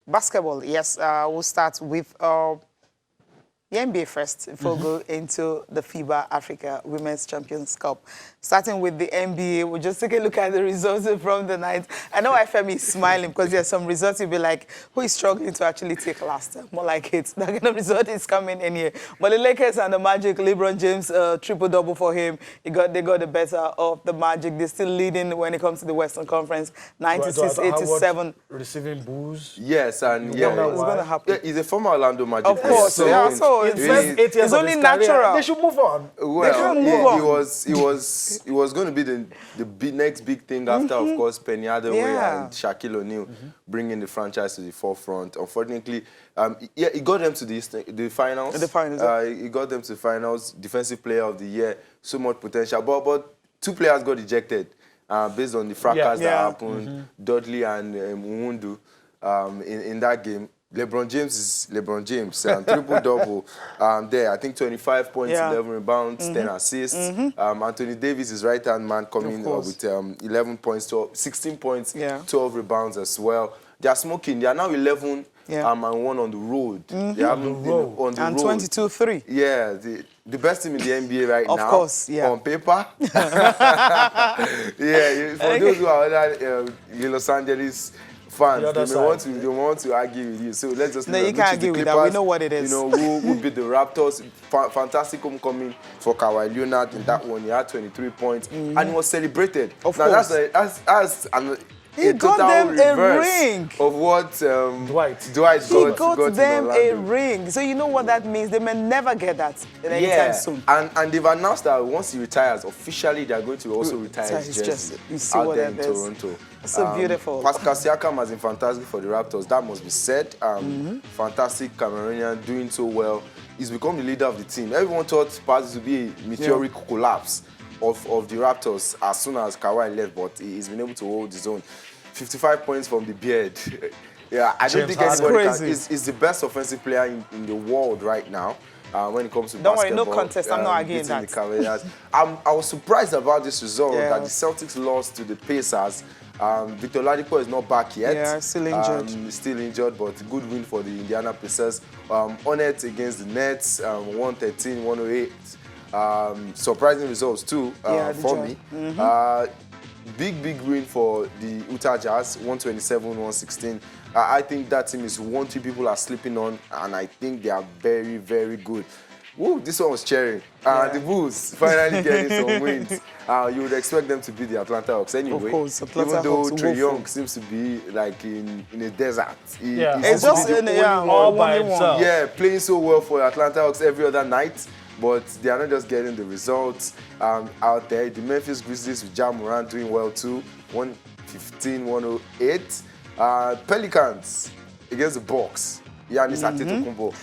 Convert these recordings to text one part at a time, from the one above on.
Basketball, yes. We'll start with the NBA first before we go into the FIBA Africa Women's Champions Cup. Starting with the NBA, we'll just take a look at the results from the night. I know Femi is smiling because there are some results you'll be like, who is struggling to actually take last? More like it. That kind of result is coming in here. But the Lakers and the Magic, LeBron James, triple-double for him. They got the better of the Magic. They're still leading when it comes to the Western Conference, 96-87. Receiving booze? Yes, and yeah, it's going to happen. Yeah, he's a former Orlando Magic. Of course, so yeah. So it's only natural. They should move on. Well, they should move on. It was going to be the next big thing after, of course, Penny Hardaway and Shaquille O'Neal bringing the franchise to the forefront. Unfortunately, it got them to the finals. The finals. It got them to the finals. Defensive Player of the Year. So much potential, but two players got ejected based on the fracas that happened. Dudley and Mwundu in that game. LeBron James is LeBron James, triple-double there. I think 25 points, 11 rebounds, 10 assists. Anthony Davis is right-hand man coming with 11 points, 16 points, 12 rebounds as well. They are smoking. They are now 11 and 1 on the road. They have on the road. And 22-3. Yeah, the best team in the NBA right now. Of course, on paper. For those who are other Los Angeles fans, they want to argue with you. So let's just you can't argue with that. We know what it is. You know, who beat the Raptors. Fantastic homecoming for Kawhi Leonard in that one. He had 23 points and he was celebrated. Of course. That's he got them a ring of what Dwight got them a ring. So you know what that means? They may never get that anytime soon. And they've announced that once he retires, officially they are going to also retire his jersey out there in Toronto. So beautiful. Pascal Siakam has been fantastic for the Raptors. That must be said. Fantastic Cameroonian, doing so well. He's become the leader of the team. Everyone thought perhaps it would be a meteoric collapse of the Raptors as soon as Kawhi left, but he's been able to hold his own. 55 points from the beard. I don't think anybody can. He's the best offensive player in the world right now when it comes to basketball. Don't worry, no contest. I'm not arguing that. I was surprised about this result that the Celtics lost to the Pacers. Victor Oladipo is not back yet. Yeah, still injured. Still injured, but good win for the Indiana Pacers. Hornets against the Nets, 113-108. Surprising results too for me. Big win for the Utah Jazz, 127-116. I think that team is one team people are sleeping on, and I think they are very, very good. Woo, this one was cheering. The Bulls finally getting some wins. You would expect them to beat the Atlanta Hawks anyway. Of course, even though Trae Young seems to be like in a desert. It's just all by himself. Yeah, playing so well for Atlanta Hawks every other night. But they are not just getting the results out there. The Memphis Grizzlies with Ja Morant doing well too, 115-108. Pelicans against the Bucks. Giannis Antetokounmpo,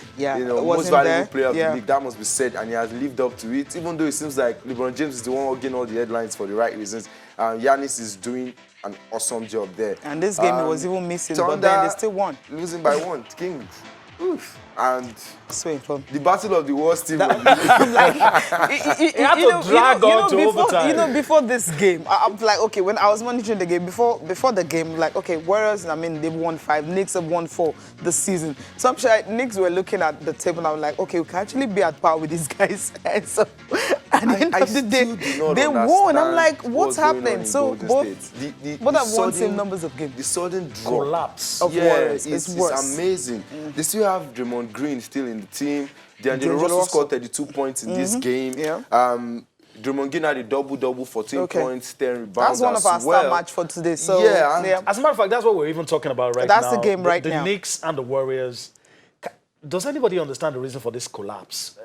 most valuable player of the league. That must be said, and he has lived up to it. Even though it seems like LeBron James is the one getting all the headlines for the right reasons, Giannis is doing an awesome job there. And this game he was even missing, but then they still won. Losing by 1, Kings. Oof. And the battle of the worst team. He had to drag on to overtime. Before this game, I'm like, okay, when I was monitoring the game, before the game, like, okay, Warriors, I mean, they've won 5, Knicks have won 4 this season. So I'm sure Knicks were looking at the table and I was like, okay, we can actually be at par with these guys. And so, at the end of the day, they won. I'm like, what's happening? So both have won same numbers of games. The sudden collapse of Warriors. It's amazing. They still have Draymond Green still in the team. D'Angelo Russell scored 32 points in this game. Draymond Green had a double-double, 14 points, 10 rebounds. That's one of our star match for today. So as a matter of fact, that's what we're even talking about right now. That's the game right now. The Knicks and the Warriors. Does anybody understand the reason for this collapse?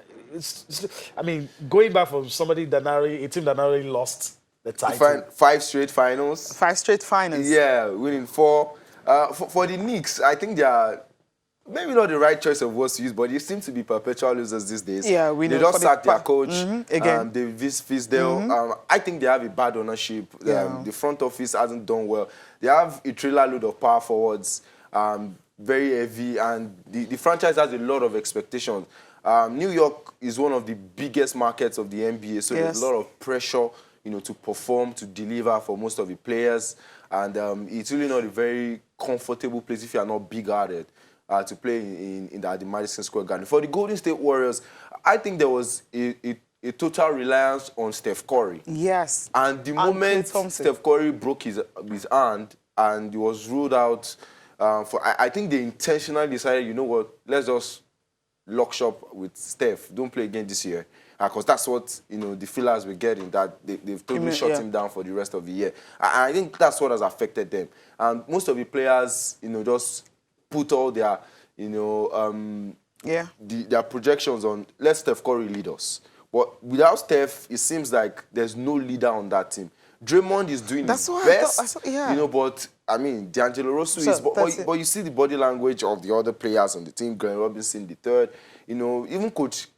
I mean, going back from a team that narrowly lost the title. 5 straight finals. 5 straight finals. Yeah, winning 4. For the Knicks, I think they are maybe not the right choice of words to use, but they seem to be perpetual losers these days. Yeah, we know. They just sacked their coach, again. David Fisdale. I think they have a bad ownership. The front office hasn't done well. They have a trailer load of power forwards, very heavy, and the franchise has a lot of expectations. New York is one of the biggest markets of the NBA, so there's a lot of pressure to perform, to deliver for most of the players. And it's really not a very comfortable place if you are not big-hearted to play at the Madison Square Garden. For the Golden State Warriors, I think there was a total reliance on Steph Curry. Yes. And the moment Steph Curry broke his hand and he was ruled out, I think they intentionally decided, you know what, let's just lock shop with Steph. Don't play again this year. Because that's what, the feelers were getting, that they've totally shut him down for the rest of the year. I think that's what has affected them. And most of the players, just put all their, their projections on, let Steph Curry lead us. But without Steph, it seems like there's no leader on that team. Draymond is doing his best, but I mean, D'Angelo Russell is, but you see the body language of the other players on the team, Grant Robinson, the third, even Coach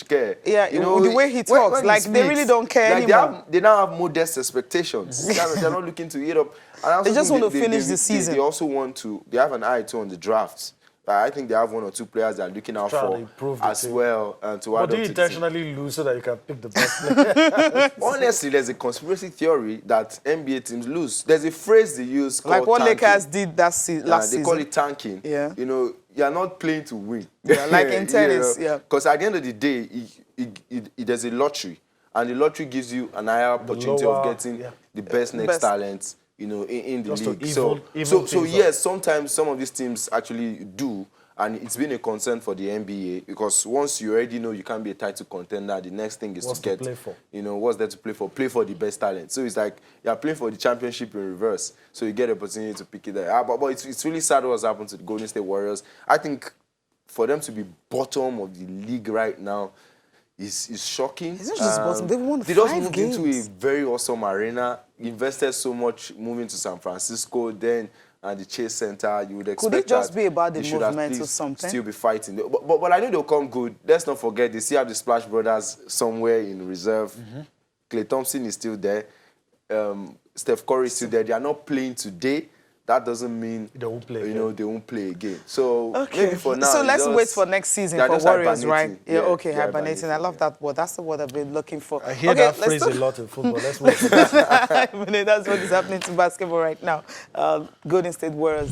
K. Yeah, the way he talks, when like, they really don't care anymore. They now have modest expectations. They're not looking to eat up. And they just want to finish the season. They also want to, they have an eye too on the drafts. I think they have one or two players that are looking out for as well. But do you intentionally lose so that you can pick the best player? Honestly, there's a conspiracy theory that NBA teams lose. There's a phrase they use called like what tanking. Lakers did last season. They call it tanking. Yeah. You're not playing to win. Yeah, like in tennis, Because at the end of the day, there's a lottery. And the lottery gives you an higher opportunity of getting the best next talent. In the league. So yes, sometimes some of these teams actually do, and it's been a concern for the NBA because once you already know you can't be a title contender, the next thing is to get, what's there to play for? Play for the best talent. So it's like you're playing for the championship in reverse. So you get the opportunity to pick it there. But it's really sad what's happened to the Golden State Warriors. I think for them to be bottom of the league right now is shocking. It's not just bottom. They won 5 games. They just moved into a very awesome arena, invested so much moving to San Francisco, then at the Chase Center. You would expect could it just be about the movement or something? Still be fighting. But I know they'll come good. Let's not forget, they still have the Splash Brothers somewhere in reserve. Klay Thompson is still there. Steph Curry is still there. They are not playing today. That doesn't mean they won't play. They won't play again. So maybe for now. So let's wait for next season for Warriors, right? Yeah, okay, hibernating. I love that word. That's the word I've been looking for. I hear that phrase a lot in football. Let's wait for that. That's what is happening to basketball right now. Golden State Warriors.